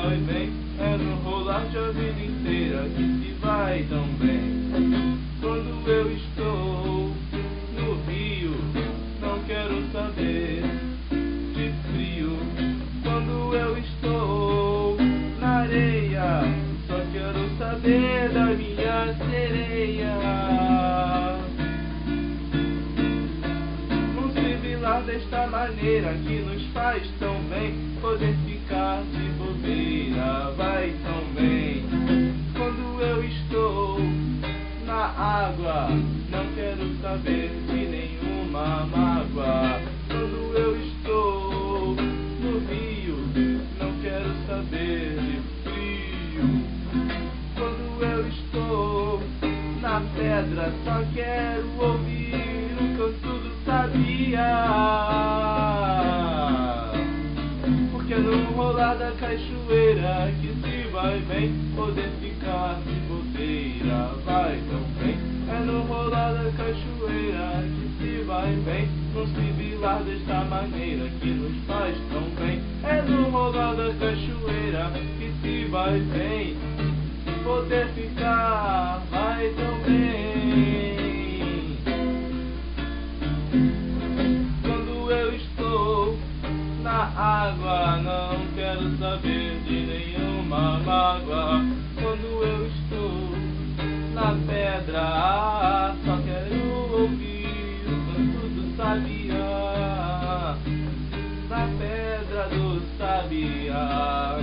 vai bem, é no rolar de a vida inteira que se vai tão bem. Quando eu estou no rio, não quero saber de frio. Quando eu estou na areia, só quero saber da minha sereia. Não se vilar desta maneira que nos faz tão bem, poder ficar de bobeira vai tão bem. Quando eu estou na água, não quero saber de nenhuma mágoa. Quando eu estou no rio, não quero saber de frio. Quando eu estou na pedra, só quero ouvir o canto do sabiá. Porque no rolar da cachoeira que se vai bem, poder ficar de bobeira vai tão bem. É no rolar da cachoeira que se vai bem, não se vilar desta maneira que nos faz tão bem. É no rolar da cachoeira que se vai bem, poder ficar vai tão bem. Quando eu estou na água, não quero saber de nenhuma mágoa. Quando eu estou na pedra, só quero ouvir o canto do sabiá. Na pedra do sabiá.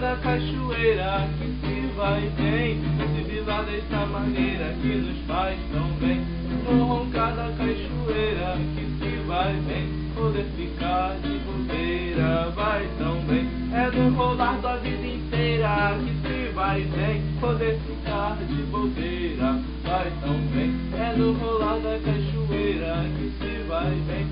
Da cachoeira que se vai bem, se vilar desta maneira que nos faz tão bem. No roncar da cachoeira que se vai bem, poder ficar de bobeira vai tão bem. É no rolar da vida inteira que se vai bem, poder ficar de bobeira vai tão bem. É no rolar da cachoeira que se vai bem,